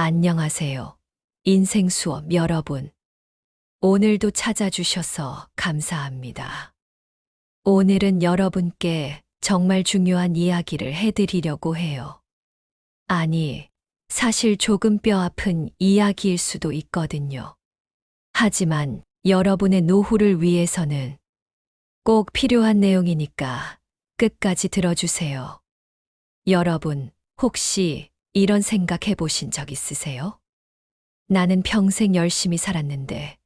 안녕하세요. 인생 수업 여러분. 오늘도 찾아주셔서 감사합니다. 오늘은 여러분께 정말 중요한 이야기를 해드리려고 해요. 아니, 사실 조금 뼈아픈 이야기일 수도 있거든요. 하지만 여러분의 노후를 위해서는 꼭 필요한 내용이니까 끝까지 들어주세요. 여러분, 혹시 이런 생각 해보신 적 있으세요? 나는 평생 열심히 살았는데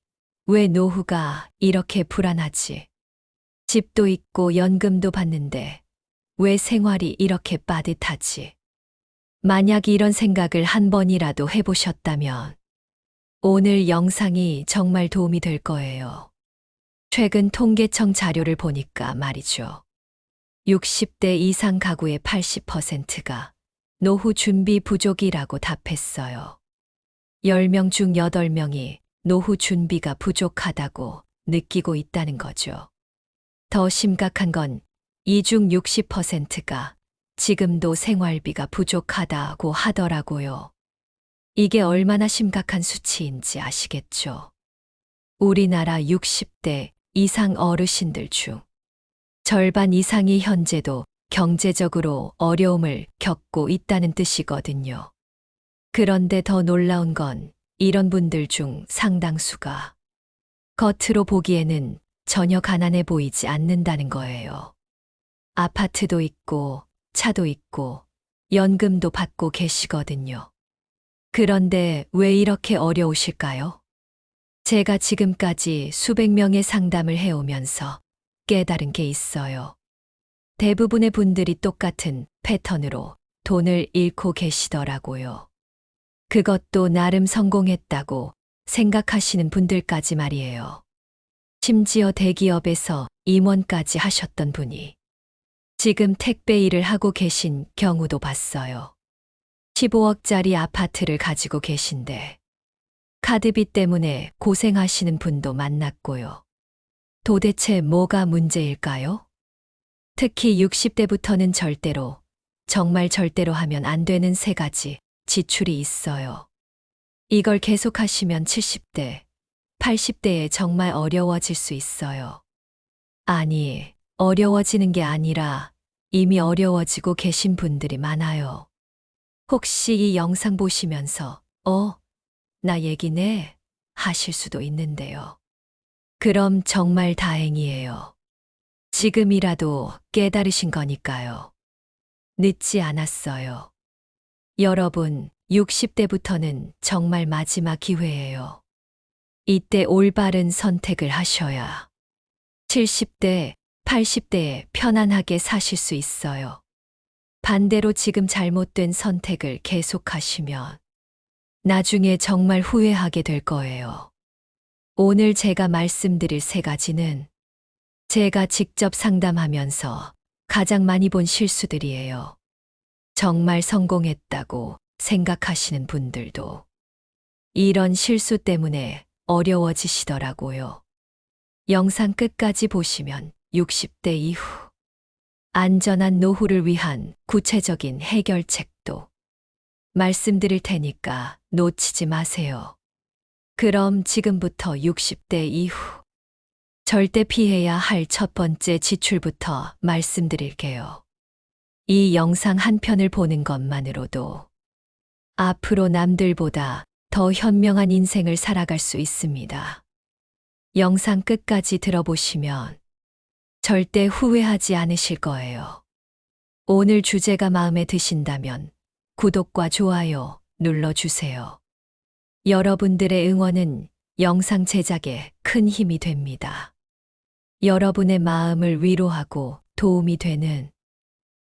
왜 노후가 이렇게 불안하지? 집도 있고 연금도 받는데 왜 생활이 이렇게 빠듯하지? 만약 이런 생각을 한 번이라도 해보셨다면 오늘 영상이 정말 도움이 될 거예요. 최근 통계청 자료를 보니까 말이죠. 60대 이상 가구의 80%가 노후 준비 부족이라고 답했어요. 10명 중 8명이 노후 준비가 부족하다고 느끼고 있다는 거죠. 더 심각한 건 이 중 60%가 지금도 생활비가 부족하다고 하더라고요. 이게 얼마나 심각한 수치인지 아시겠죠? 우리나라 60대 이상 어르신들 중 절반 이상이 현재도 경제적으로 어려움을 겪고 있다는 뜻이거든요. 그런데 더 놀라운 건 이런 분들 중 상당수가 겉으로 보기에는 전혀 가난해 보이지 않는다는 거예요. 아파트도 있고 차도 있고 연금도 받고 계시거든요. 그런데 왜 이렇게 어려우실까요? 제가 지금까지 수백 명의 상담을 해오면서 깨달은 게 있어요. 대부분의 분들이 똑같은 패턴으로 돈을 잃고 계시더라고요. 그것도 나름 성공했다고 생각하시는 분들까지 말이에요. 심지어 대기업에서 임원까지 하셨던 분이 지금 택배 일을 하고 계신 경우도 봤어요. 15억짜리 아파트를 가지고 계신데 카드비 때문에 고생하시는 분도 만났고요. 도대체 뭐가 문제일까요? 특히 60대부터는 절대로, 정말 절대로 하면 안 되는 3가지 지출이 있어요. 이걸 계속하시면 70대, 80대에 정말 어려워질 수 있어요. 아니, 어려워지는 게 아니라 이미 어려워지고 계신 분들이 많아요. 혹시 이 영상 보시면서, 나 얘기네 하실 수도 있는데요. 그럼 정말 다행이에요. 지금이라도 깨달으신 거니까요. 늦지 않았어요. 여러분, 60대부터는 정말 마지막 기회예요. 이때 올바른 선택을 하셔야 70대, 80대에 편안하게 사실 수 있어요. 반대로 지금 잘못된 선택을 계속하시면 나중에 정말 후회하게 될 거예요. 오늘 제가 말씀드릴 3가지는 제가 직접 상담하면서 가장 많이 본 실수들이에요. 정말 성공했다고 생각하시는 분들도 이런 실수 때문에 어려워지시더라고요. 영상 끝까지 보시면 60대 이후 안전한 노후를 위한 구체적인 해결책도 말씀드릴 테니까 놓치지 마세요. 그럼 지금부터 60대 이후 절대 피해야 할 첫 번째 지출부터 말씀드릴게요. 이 영상 한 편을 보는 것만으로도 앞으로 남들보다 더 현명한 인생을 살아갈 수 있습니다. 영상 끝까지 들어보시면 절대 후회하지 않으실 거예요. 오늘 주제가 마음에 드신다면 구독과 좋아요 눌러주세요. 여러분들의 응원은 영상 제작에 큰 힘이 됩니다. 여러분의 마음을 위로하고 도움이 되는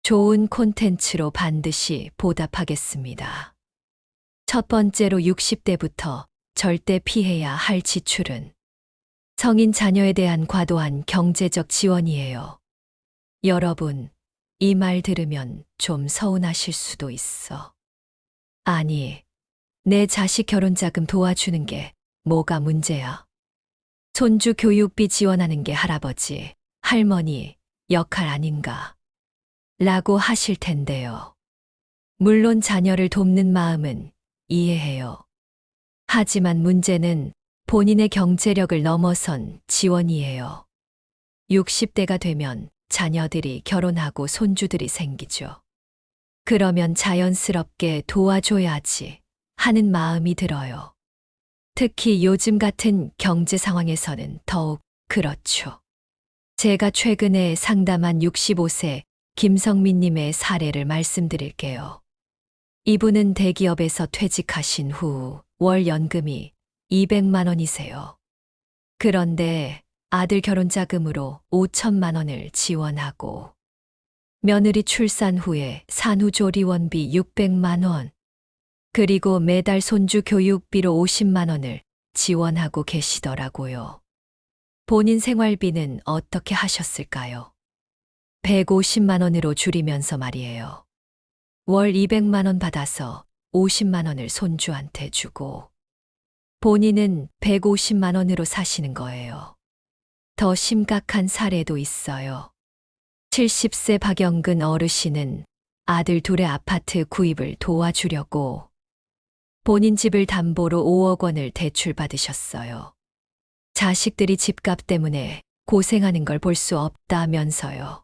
좋은 콘텐츠로 반드시 보답하겠습니다. 첫 번째로 60대부터 절대 피해야 할 지출은 성인 자녀에 대한 과도한 경제적 지원이에요. 여러분, 이 말 들으면 좀 서운하실 수도 있어. 아니, 내 자식 결혼자금 도와주는 게 뭐가 문제야? 손주 교육비 지원하는 게 할아버지, 할머니 역할 아닌가? 라고 하실 텐데요. 물론 자녀를 돕는 마음은 이해해요. 하지만 문제는 본인의 경제력을 넘어선 지원이에요. 60대가 되면 자녀들이 결혼하고 손주들이 생기죠. 그러면 자연스럽게 도와줘야지 하는 마음이 들어요. 특히 요즘 같은 경제 상황에서는 더욱 그렇죠. 제가 최근에 상담한 65세 김성민님의 사례를 말씀드릴게요. 이분은 대기업에서 퇴직하신 후 월 연금이 200만 원이세요. 그런데 아들 결혼 자금으로 5천만 원을 지원하고 며느리 출산 후에 산후조리원비 600만 원, 그리고 매달 손주 교육비로 50만 원을 지원하고 계시더라고요. 본인 생활비는 어떻게 하셨을까요? 150만 원으로 줄이면서 말이에요. 월 200만 원 받아서 50만 원을 손주한테 주고 본인은 150만 원으로 사시는 거예요. 더 심각한 사례도 있어요. 70세 박영근 어르신은 아들 둘의 아파트 구입을 도와주려고 본인 집을 담보로 5억 원을 대출받으셨어요. 자식들이 집값 때문에 고생하는 걸 볼 수 없다면서요.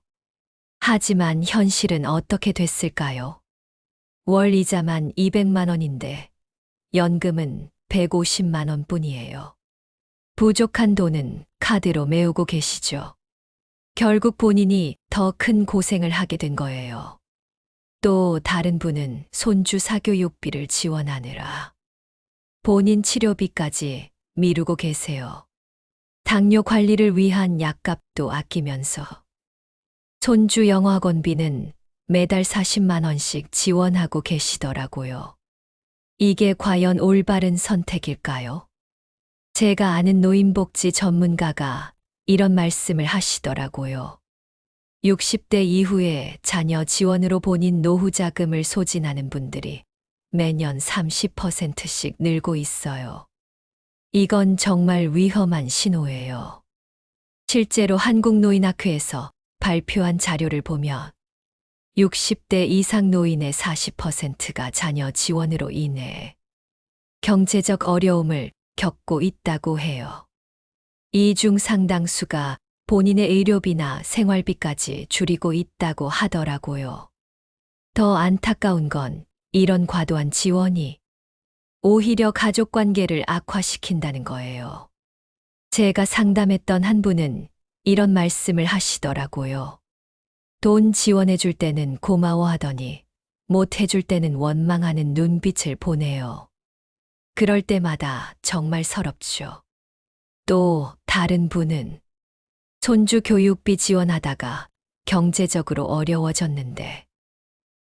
하지만 현실은 어떻게 됐을까요? 월 이자만 200만 원인데 연금은 150만 원 뿐이에요. 부족한 돈은 카드로 메우고 계시죠. 결국 본인이 더 큰 고생을 하게 된 거예요. 또 다른 분은 손주 사교육비를 지원하느라 본인 치료비까지 미루고 계세요. 당뇨 관리를 위한 약값도 아끼면서 손주 영어학원비는 매달 40만 원씩 지원하고 계시더라고요. 이게 과연 올바른 선택일까요? 제가 아는 노인복지 전문가가 이런 말씀을 하시더라고요. 60대 이후에 자녀 지원으로 본인 노후 자금을 소진하는 분들이 매년 30%씩 늘고 있어요. 이건 정말 위험한 신호예요. 실제로 한국노인학회에서 발표한 자료를 보면 60대 이상 노인의 40%가 자녀 지원으로 인해 경제적 어려움을 겪고 있다고 해요. 이 중 상당수가 본인의 의료비나 생활비까지 줄이고 있다고 하더라고요. 더 안타까운 건 이런 과도한 지원이 오히려 가족 관계를 악화시킨다는 거예요. 제가 상담했던 한 분은 이런 말씀을 하시더라고요. 돈 지원해줄 때는 고마워하더니 못 해줄 때는 원망하는 눈빛을 보내요. 그럴 때마다 정말 서럽죠. 또 다른 분은 손주 교육비 지원하다가 경제적으로 어려워졌는데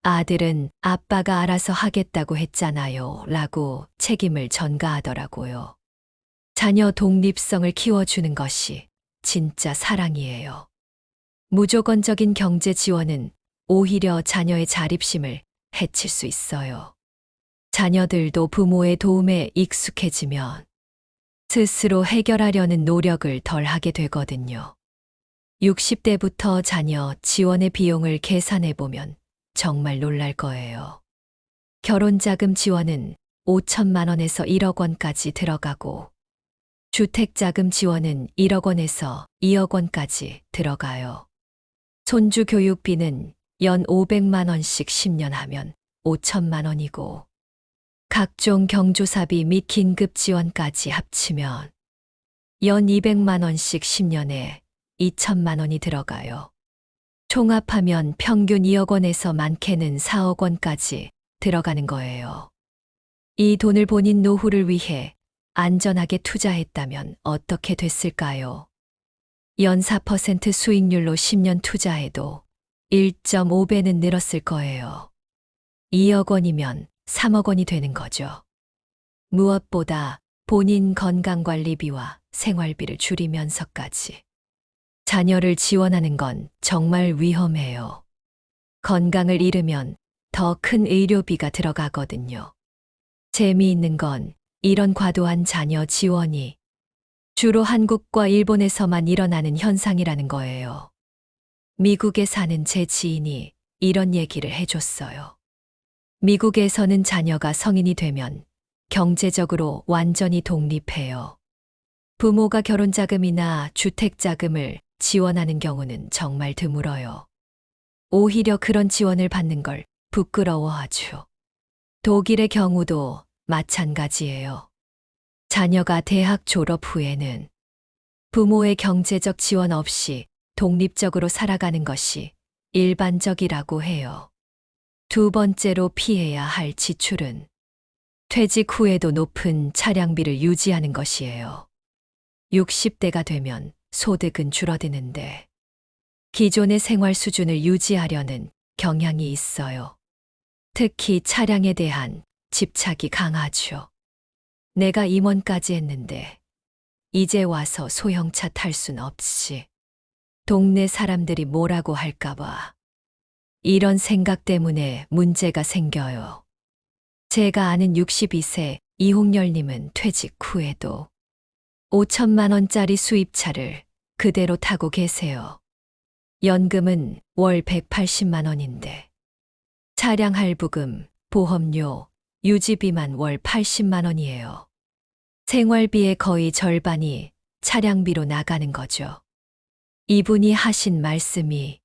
아들은 아빠가 알아서 하겠다고 했잖아요 라고 책임을 전가하더라고요. 자녀 독립성을 키워주는 것이 진짜 사랑이에요. 무조건적인 경제 지원은 오히려 자녀의 자립심을 해칠 수 있어요. 자녀들도 부모의 도움에 익숙해지면 스스로 해결하려는 노력을 덜 하게 되거든요. 60대부터 자녀 지원의 비용을 계산해 보면 정말 놀랄 거예요. 결혼자금 지원은 5천만 원에서 1억 원까지 들어가고 주택자금 지원은 1억 원에서 2억 원까지 들어가요. 손주 교육비는 연 500만 원씩 10년 하면 5천만 원이고 각종 경조사비 및 긴급 지원까지 합치면 연 200만 원씩 10년에 2천만 원이 들어가요. 총합하면 평균 2억 원에서 많게는 4억 원까지 들어가는 거예요. 이 돈을 본인 노후를 위해 안전하게 투자했다면 어떻게 됐을까요? 연 4% 수익률로 10년 투자해도 1.5배는 늘었을 거예요. 2억 원이면 3억 원이 되는 거죠. 무엇보다 본인 건강관리비와 생활비를 줄이면서까지 자녀를 지원하는 건 정말 위험해요. 건강을 잃으면 더 큰 의료비가 들어가거든요. 재미있는 건 이런 과도한 자녀 지원이 주로 한국과 일본에서만 일어나는 현상이라는 거예요. 미국에 사는 제 지인이 이런 얘기를 해줬어요. 미국에서는 자녀가 성인이 되면 경제적으로 완전히 독립해요. 부모가 결혼자금이나 주택자금을 지원하는 경우는 정말 드물어요. 오히려 그런 지원을 받는 걸 부끄러워하죠. 독일의 경우도 마찬가지예요. 자녀가 대학 졸업 후에는 부모의 경제적 지원 없이 독립적으로 살아가는 것이 일반적이라고 해요. 두 번째로 피해야 할 지출은 퇴직 후에도 높은 차량비를 유지하는 것이에요. 60대가 되면 소득은 줄어드는데 기존의 생활 수준을 유지하려는 경향이 있어요. 특히 차량에 대한 집착이 강하죠. 내가 임원까지 했는데 이제 와서 소형차 탈 순 없지. 동네 사람들이 뭐라고 할까봐. 이런 생각 때문에 문제가 생겨요. 제가 아는 62세 이홍열님은 퇴직 후에도 5천만 원짜리 수입차를 그대로 타고 계세요. 연금은 월 180만 원인데 차량 할부금, 보험료, 유지비만 월 80만 원이에요. 생활비의 거의 절반이 차량비로 나가는 거죠. 이분이 하신 말씀이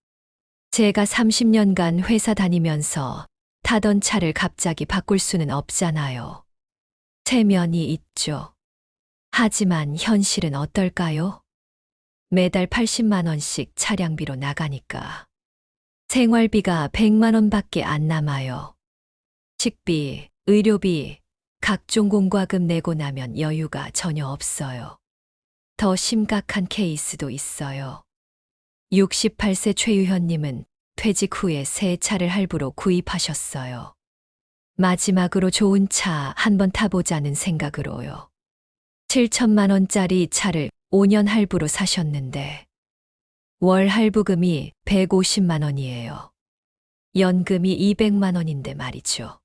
제가 30년간 회사 다니면서 타던 차를 갑자기 바꿀 수는 없잖아요. 체면이 있죠. 하지만 현실은 어떨까요? 매달 80만 원씩 차량비로 나가니까 생활비가 100만 원밖에 안 남아요. 식비, 의료비, 각종 공과금 내고 나면 여유가 전혀 없어요. 더 심각한 케이스도 있어요. 68세 최유현님은 퇴직 후에 새 차를 할부로 구입하셨어요. 마지막으로 좋은 차 한번 타보자는 생각으로요. 7천만 원짜리 차를 5년 할부로 사셨는데 월 할부금이 150만 원이에요. 연금이 200만 원인데 말이죠.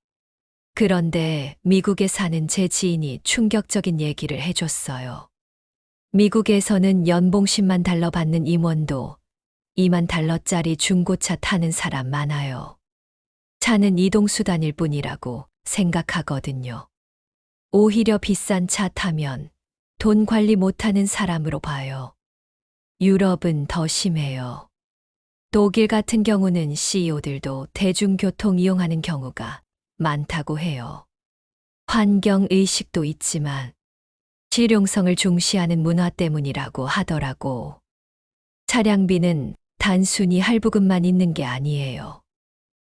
그런데 미국에 사는 제 지인이 충격적인 얘기를 해줬어요. 미국에서는 연봉 10만 달러 받는 임원도 2만 달러짜리 중고차 타는 사람 많아요. 차는 이동수단일 뿐이라고 생각하거든요. 오히려 비싼 차 타면 돈 관리 못하는 사람으로 봐요. 유럽은 더 심해요. 독일 같은 경우는 CEO들도 대중교통 이용하는 경우가 많다고 해요. 환경의식도 있지만 실용성을 중시하는 문화 때문이라고 하더라고. 차량비는 단순히 할부금만 있는 게 아니에요.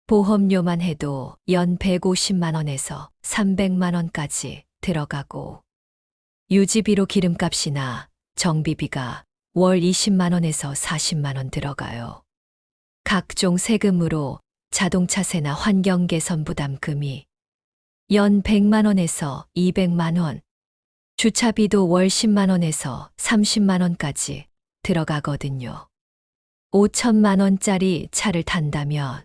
보험료만 해도 연 150만 원에서 300만 원까지 들어가고 유지비로 기름값이나 정비비가 월 20만 원에서 40만 원 들어가요. 각종 세금으로 자동차세나 환경개선 부담금이 연 100만 원에서 200만 원, 주차비도 월 10만 원에서 30만 원까지 들어가거든요. 5천만 원짜리 차를 탄다면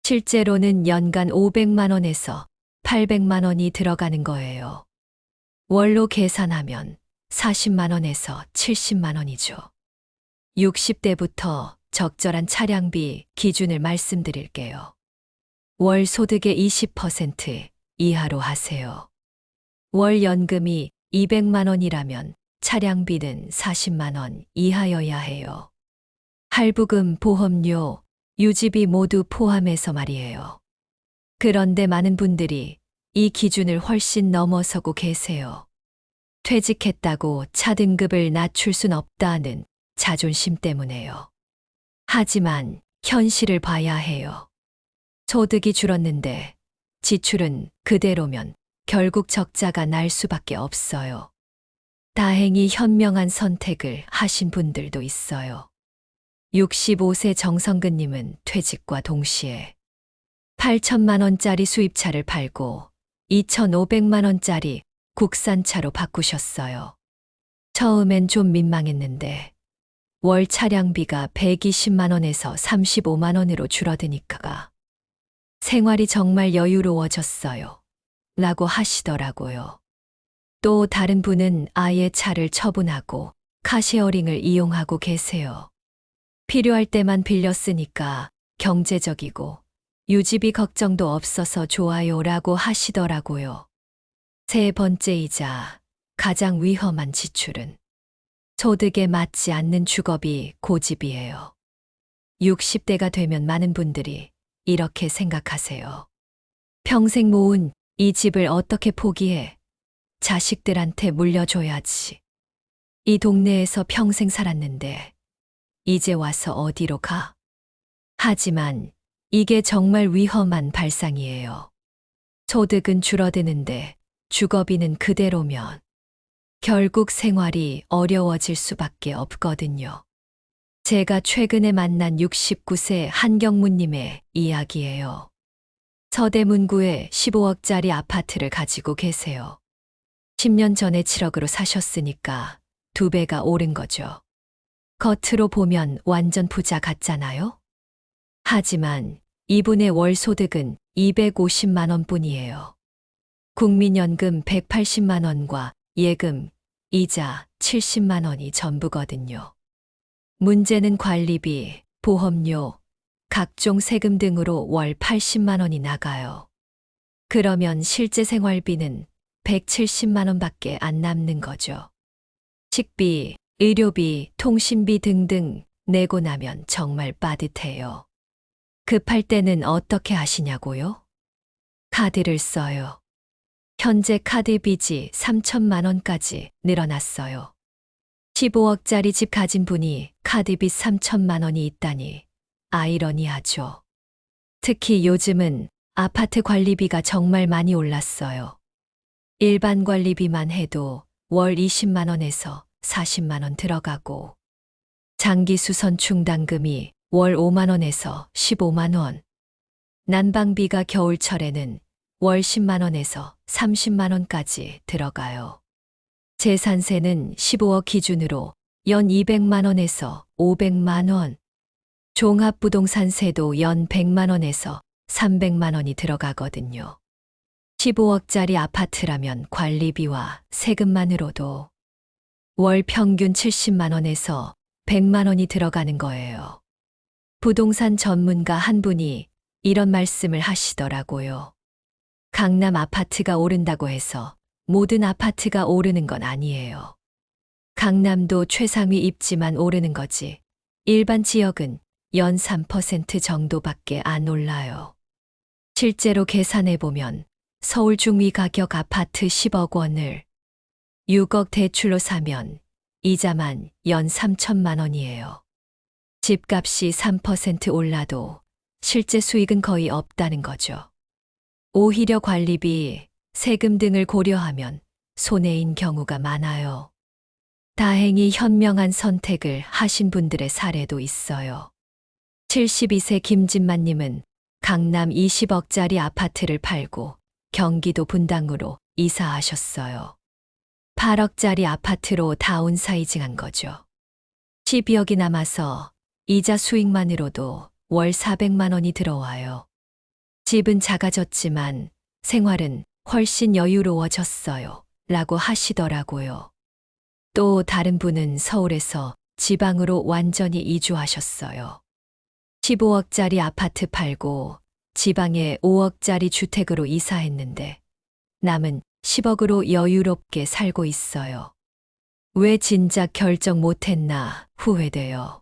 실제로는 연간 500만 원에서 800만 원이 들어가는 거예요. 월로 계산하면 40만 원에서 70만 원이죠. 60대부터 적절한 차량비 기준을 말씀드릴게요. 월 소득의 20% 이하로 하세요. 월 연금이 200만 원이라면 차량비는 40만 원 이하여야 해요. 할부금, 보험료, 유지비 모두 포함해서 말이에요. 그런데 많은 분들이 이 기준을 훨씬 넘어서고 계세요. 퇴직했다고 차 등급을 낮출 순 없다는 자존심 때문에요. 하지만 현실을 봐야 해요. 소득이 줄었는데 지출은 그대로면 결국 적자가 날 수밖에 없어요. 다행히 현명한 선택을 하신 분들도 있어요. 65세 정성근님은 퇴직과 동시에 8천만 원짜리 수입차를 팔고 2,500만 원짜리 국산차로 바꾸셨어요. 처음엔 좀 민망했는데 월 차량비가 120만 원에서 35만 원으로 줄어드니까 생활이 정말 여유로워졌어요. 라고 하시더라고요. 또 다른 분은 아예 차를 처분하고 카쉐어링을 이용하고 계세요. 필요할 때만 빌려 쓰니까 경제적이고 유지비 걱정도 없어서 좋아요라고 하시더라고요. 세 번째이자 가장 위험한 지출은 소득에 맞지 않는 주거비, 고집이에요. 60대가 되면 많은 분들이 이렇게 생각하세요. 평생 모은 이 집을 어떻게 포기해? 자식들한테 물려줘야지. 이 동네에서 평생 살았는데 이제 와서 어디로 가? 하지만 이게 정말 위험한 발상이에요. 소득은 줄어드는데 주거비는 그대로면 결국 생활이 어려워질 수밖에 없거든요. 제가 최근에 만난 69세 한경무님의 이야기예요. 서대문구에 15억짜리 아파트를 가지고 계세요. 10년 전에 7억으로 사셨으니까 2배가 오른 거죠. 겉으로 보면 완전 부자 같잖아요? 하지만 이분의 월 소득은 250만 원뿐이에요. 국민연금 180만 원과 예금, 이자 70만 원이 전부거든요. 문제는 관리비, 보험료, 각종 세금 등으로 월 80만 원이 나가요. 그러면 실제 생활비는 170만 원밖에 안 남는 거죠. 식비, 의료비, 통신비 등등 내고 나면 정말 빠듯해요. 급할 때는 어떻게 하시냐고요? 카드를 써요. 현재 카드 빚이 3천만 원까지 늘어났어요. 15억짜리 집 가진 분이 카드빚 3천만 원이 있다니 아이러니하죠. 특히 요즘은 아파트 관리비가 정말 많이 올랐어요. 일반 관리비만 해도 월 20만 원에서 40만 원 들어가고 장기수선 충당금이 월 5만 원에서 15만 원, 난방비가 겨울철에는 월 10만 원에서 30만 원까지 들어가요. 재산세는 15억 기준으로 연 200만 원에서 500만 원, 종합부동산세도 연 100만 원에서 300만 원이 들어가거든요. 15억짜리 아파트라면 관리비와 세금만으로도 월 평균 70만 원에서 100만 원이 들어가는 거예요. 부동산 전문가 한 분이 이런 말씀을 하시더라고요. 강남 아파트가 오른다고 해서 모든 아파트가 오르는 건 아니에요. 강남도 최상위 입지만 오르는 거지. 일반 지역은 연 3% 정도밖에 안 올라요. 실제로 계산해보면 서울 중위 가격 아파트 10억 원을 6억 대출로 사면 이자만 연 3천만 원이에요. 집값이 3% 올라도 실제 수익은 거의 없다는 거죠. 오히려 관리비, 세금 등을 고려하면 손해인 경우가 많아요. 다행히 현명한 선택을 하신 분들의 사례도 있어요. 72세 김진만님은 강남 20억짜리 아파트를 팔고 경기도 분당으로 이사하셨어요. 8억짜리 아파트로 다운사이징한 거죠. 12억이 남아서 이자 수익만으로도 월 400만 원이 들어와요. 집은 작아졌지만 생활은 훨씬 여유로워졌어요. 라고 하시더라고요. 또 다른 분은 서울에서 지방으로 완전히 이주하셨어요. 15억짜리 아파트 팔고 지방에 5억짜리 주택으로 이사했는데 남은 10억으로 여유롭게 살고 있어요. 왜 진작 결정 못했나 후회돼요.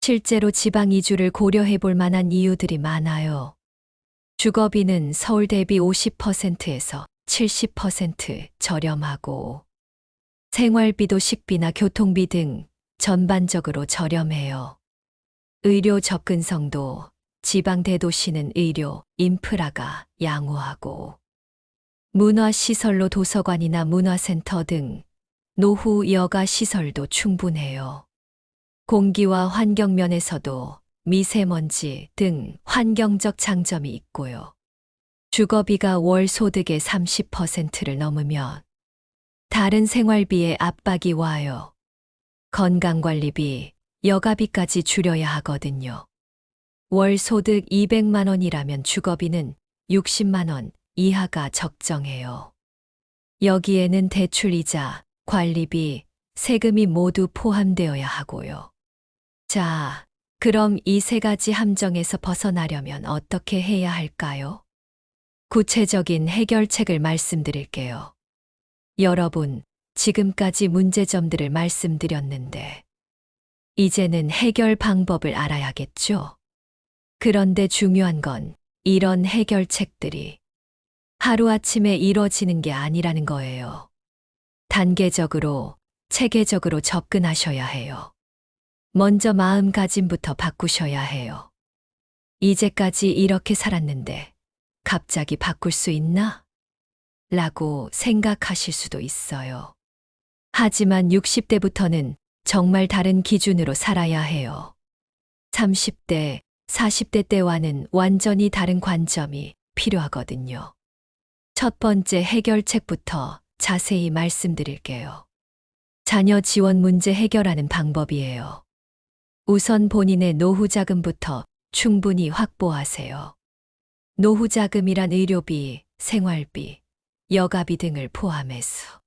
실제로 지방 이주를 고려해 볼 만한 이유들이 많아요. 주거비는 서울 대비 50%에서 70% 저렴하고 생활비도 식비나 교통비 등 전반적으로 저렴해요. 의료 접근성도 지방 대도시는 의료, 인프라가 양호하고 문화시설로 도서관이나 문화센터 등 노후 여가 시설도 충분해요. 공기와 환경 면에서도 미세먼지 등 환경적 장점이 있고요. 주거비가 월 소득의 30%를 넘으면 다른 생활비에 압박이 와요. 건강관리비, 여가비까지 줄여야 하거든요. 월 소득 200만 원이라면 주거비는 60만 원 이하가 적정해요. 여기에는 대출이자, 관리비, 세금이 모두 포함되어야 하고요. 자, 그럼 이 세 가지 함정에서 벗어나려면 어떻게 해야 할까요? 구체적인 해결책을 말씀드릴게요. 여러분, 지금까지 문제점들을 말씀드렸는데, 이제는 해결 방법을 알아야겠죠? 그런데 중요한 건 이런 해결책들이 하루아침에 이뤄지는 게 아니라는 거예요. 단계적으로, 체계적으로 접근하셔야 해요. 먼저 마음가짐부터 바꾸셔야 해요. 이제까지 이렇게 살았는데 갑자기 바꿀 수 있나? 라고 생각하실 수도 있어요. 하지만 60대부터는 정말 다른 기준으로 살아야 해요. 30대, 40대 때와는 완전히 다른 관점이 필요하거든요. 첫 번째 해결책부터 자세히 말씀드릴게요. 자녀 지원 문제 해결하는 방법이에요. 우선 본인의 노후 자금부터 충분히 확보하세요. 노후 자금이란 의료비, 생활비, 여가비 등을 포함해서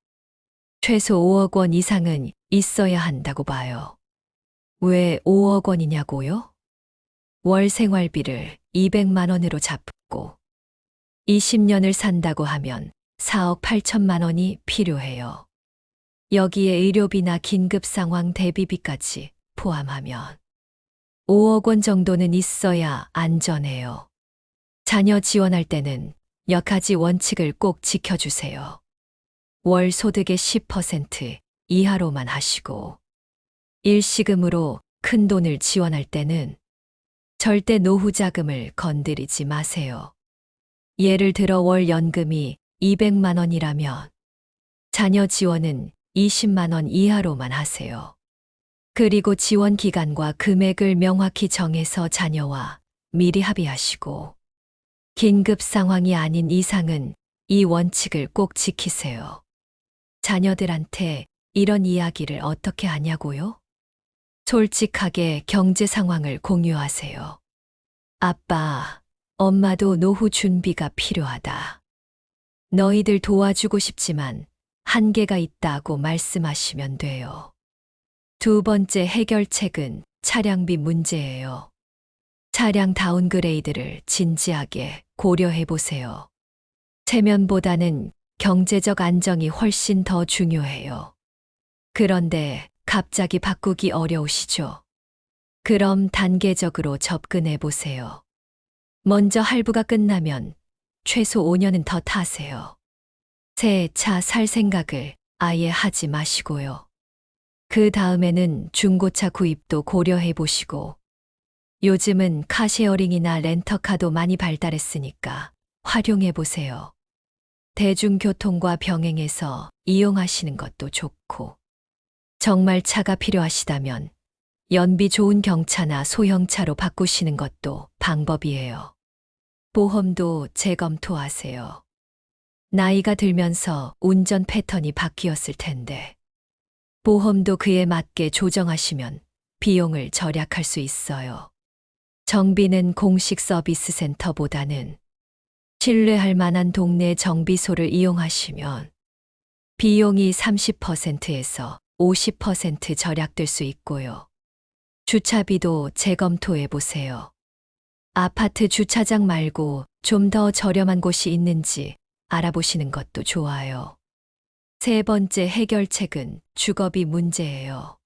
최소 5억 원 이상은 있어야 한다고 봐요. 왜 5억 원이냐고요? 월 생활비를 200만 원으로 잡고 20년을 산다고 하면 4억 8천만 원이 필요해요. 여기에 의료비나 긴급 상황 대비비까지 포함하면 5억 원 정도는 있어야 안전해요. 자녀 지원할 때는 몇 가지 원칙을 꼭 지켜주세요. 월 소득의 10% 이하로만 하시고, 일시금으로 큰 돈을 지원할 때는 절대 노후 자금을 건드리지 마세요. 예를 들어 월 연금이 200만 원이라면 자녀 지원은 20만 원 이하로만 하세요. 그리고 지원 기간과 금액을 명확히 정해서 자녀와 미리 합의하시고, 긴급 상황이 아닌 이상은 이 원칙을 꼭 지키세요. 자녀들한테 이런 이야기를 어떻게 하냐고요? 솔직하게 경제 상황을 공유하세요. 아빠, 엄마도 노후 준비가 필요하다. 너희들 도와주고 싶지만 한계가 있다고 말씀하시면 돼요. 두 번째 해결책은 차량비 문제예요. 차량 다운그레이드를 진지하게 고려해 보세요. 체면보다는 경제적 안정이 훨씬 더 중요해요. 그런데 갑자기 바꾸기 어려우시죠? 그럼 단계적으로 접근해 보세요. 먼저 할부가 끝나면 최소 5년은 더 타세요. 새 차 살 생각을 아예 하지 마시고요. 그 다음에는 중고차 구입도 고려해 보시고, 요즘은 카쉐어링이나 렌터카도 많이 발달했으니까 활용해 보세요. 대중교통과 병행해서 이용하시는 것도 좋고, 정말 차가 필요하시다면 연비 좋은 경차나 소형차로 바꾸시는 것도 방법이에요. 보험도 재검토하세요. 나이가 들면서 운전 패턴이 바뀌었을 텐데, 보험도 그에 맞게 조정하시면 비용을 절약할 수 있어요. 정비는 공식 서비스 센터보다는 신뢰할 만한 동네 정비소를 이용하시면 비용이 30%에서 50% 절약될 수 있고요. 주차비도 재검토해 보세요. 아파트 주차장 말고 좀 더 저렴한 곳이 있는지 알아보시는 것도 좋아요. 세 번째 해결책은 주거비 문제예요.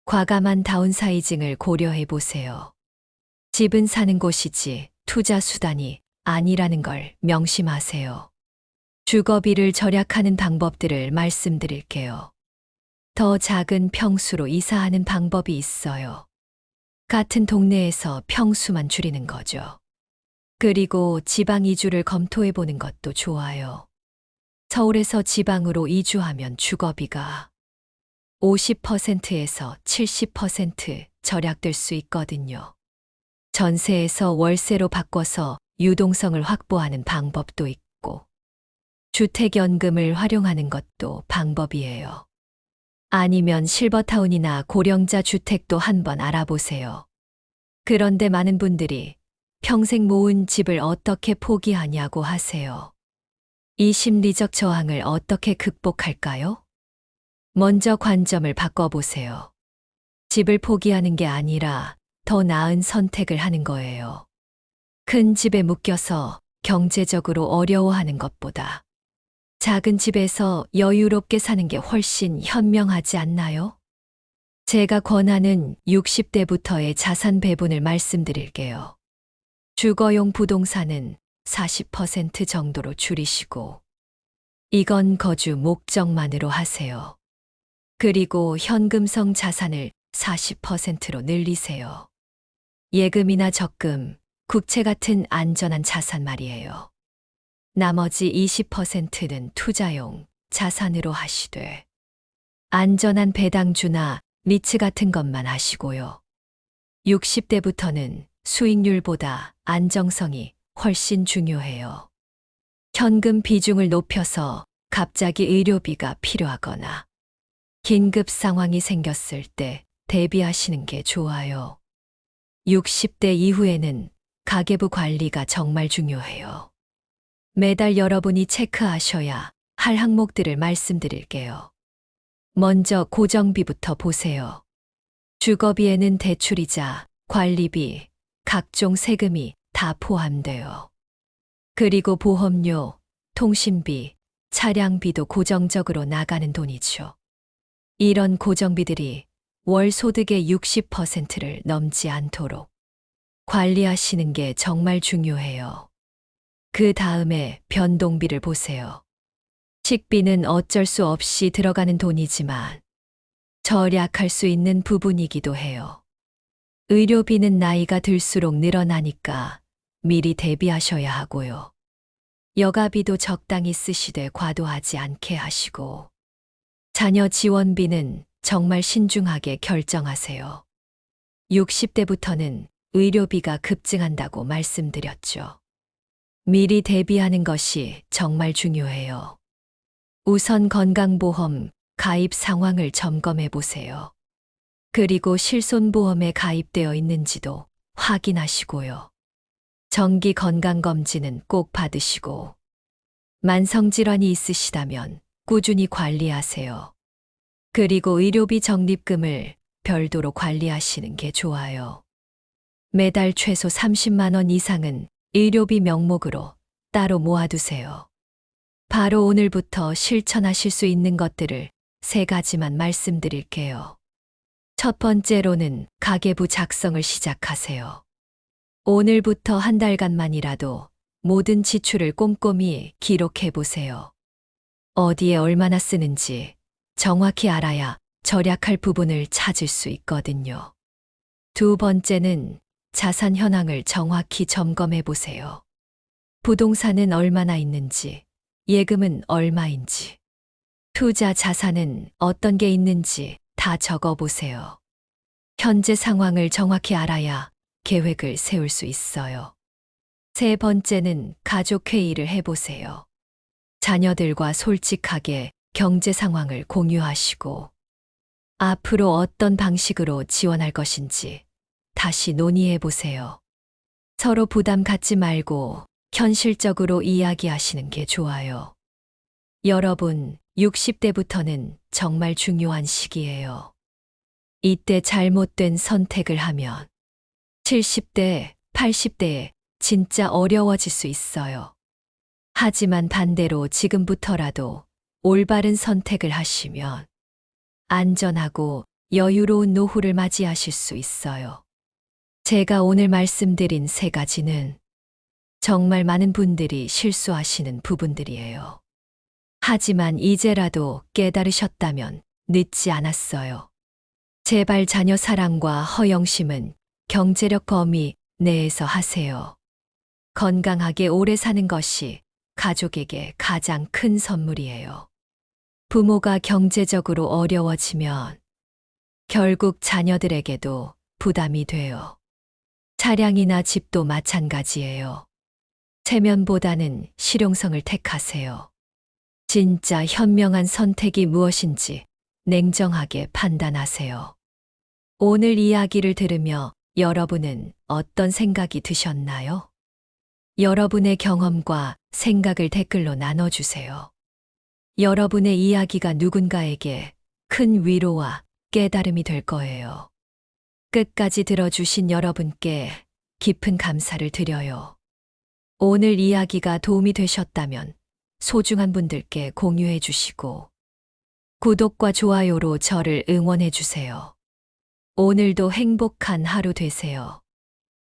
과감한 다운사이징을 고려해 보세요. 집은 사는 곳이지 투자 수단이 아니라는 걸 명심하세요. 주거비를 절약하는 방법들을 말씀드릴게요. 더 작은 평수로 이사하는 방법이 있어요. 같은 동네에서 평수만 줄이는 거죠. 그리고 지방 이주를 검토해 보는 것도 좋아요. 서울에서 지방으로 이주하면 주거비가 50%에서 70% 절약될 수 있거든요. 전세에서 월세로 바꿔서 유동성을 확보하는 방법도 있고, 주택연금을 활용하는 것도 방법이에요. 아니면 실버타운이나 고령자 주택도 한번 알아보세요. 그런데 많은 분들이 평생 모은 집을 어떻게 포기하냐고 하세요. 이 심리적 저항을 어떻게 극복할까요? 먼저 관점을 바꿔보세요. 집을 포기하는 게 아니라 더 나은 선택을 하는 거예요. 큰 집에 묶여서 경제적으로 어려워하는 것보다 작은 집에서 여유롭게 사는 게 훨씬 현명하지 않나요? 제가 권하는 60대부터의 자산 배분을 말씀드릴게요. 주거용 부동산은 40% 정도로 줄이시고, 이건 거주 목적만으로 하세요. 그리고 현금성 자산을 40%로 늘리세요. 예금이나 적금, 국채 같은 안전한 자산 말이에요. 나머지 20%는 투자용 자산으로 하시되, 안전한 배당주나 리츠 같은 것만 하시고요. 60대부터는 수익률보다 안정성이 훨씬 중요해요. 현금 비중을 높여서 갑자기 의료비가 필요하거나 긴급 상황이 생겼을 때 대비하시는 게 좋아요. 60대 이후에는 가계부 관리가 정말 중요해요. 매달 여러분이 체크하셔야 할 항목들을 말씀드릴게요. 먼저 고정비부터 보세요. 주거비에는 대출이자, 관리비, 각종 세금이 다 포함돼요. 그리고 보험료, 통신비, 차량비도 고정적으로 나가는 돈이죠. 이런 고정비들이 월 소득의 60%를 넘지 않도록 관리하시는 게 정말 중요해요. 그 다음에 변동비를 보세요. 식비는 어쩔 수 없이 들어가는 돈이지만 절약할 수 있는 부분이기도 해요. 의료비는 나이가 들수록 늘어나니까 미리 대비하셔야 하고요. 여가비도 적당히 쓰시되 과도하지 않게 하시고, 자녀 지원비는 정말 신중하게 결정하세요. 60대부터는 의료비가 급증한다고 말씀드렸죠. 미리 대비하는 것이 정말 중요해요. 우선 건강보험 가입 상황을 점검해 보세요. 그리고 실손보험에 가입되어 있는지도 확인하시고요. 정기 건강검진은 꼭 받으시고, 만성질환이 있으시다면 꾸준히 관리하세요. 그리고 의료비 적립금을 별도로 관리하시는 게 좋아요. 매달 최소 30만 원 이상은 의료비 명목으로 따로 모아두세요. 바로 오늘부터 실천하실 수 있는 것들을 3가지만 말씀드릴게요. 첫 번째로는 가계부 작성을 시작하세요. 오늘부터 한 달간만이라도 모든 지출을 꼼꼼히 기록해 보세요. 어디에 얼마나 쓰는지 정확히 알아야 절약할 부분을 찾을 수 있거든요. 두 번째는 자산 현황을 정확히 점검해 보세요. 부동산은 얼마나 있는지, 예금은 얼마인지, 투자 자산은 어떤 게 있는지 다 적어 보세요. 현재 상황을 정확히 알아야 계획을 세울 수 있어요. 세 번째는 가족 회의를 해보세요. 자녀들과 솔직하게 경제 상황을 공유하시고, 앞으로 어떤 방식으로 지원할 것인지 다시 논의해 보세요. 서로 부담 갖지 말고 현실적으로 이야기하시는 게 좋아요. 여러분, 60대부터는 정말 중요한 시기예요. 이때 잘못된 선택을 하면 70대, 80대에 진짜 어려워질 수 있어요. 하지만 반대로 지금부터라도 올바른 선택을 하시면 안전하고 여유로운 노후를 맞이하실 수 있어요. 제가 오늘 말씀드린 3가지는 정말 많은 분들이 실수하시는 부분들이에요. 하지만 이제라도 깨달으셨다면 늦지 않았어요. 제발 자녀 사랑과 허영심은 경제력 범위 내에서 하세요. 건강하게 오래 사는 것이 가족에게 가장 큰 선물이에요. 부모가 경제적으로 어려워지면 결국 자녀들에게도 부담이 돼요. 차량이나 집도 마찬가지예요. 체면보다는 실용성을 택하세요. 진짜 현명한 선택이 무엇인지 냉정하게 판단하세요. 오늘 이야기를 들으며 여러분은 어떤 생각이 드셨나요? 여러분의 경험과 생각을 댓글로 나눠주세요. 여러분의 이야기가 누군가에게 큰 위로와 깨달음이 될 거예요. 끝까지 들어주신 여러분께 깊은 감사를 드려요. 오늘 이야기가 도움이 되셨다면 소중한 분들께 공유해 주시고 구독과 좋아요로 저를 응원해 주세요. 오늘도 행복한 하루 되세요.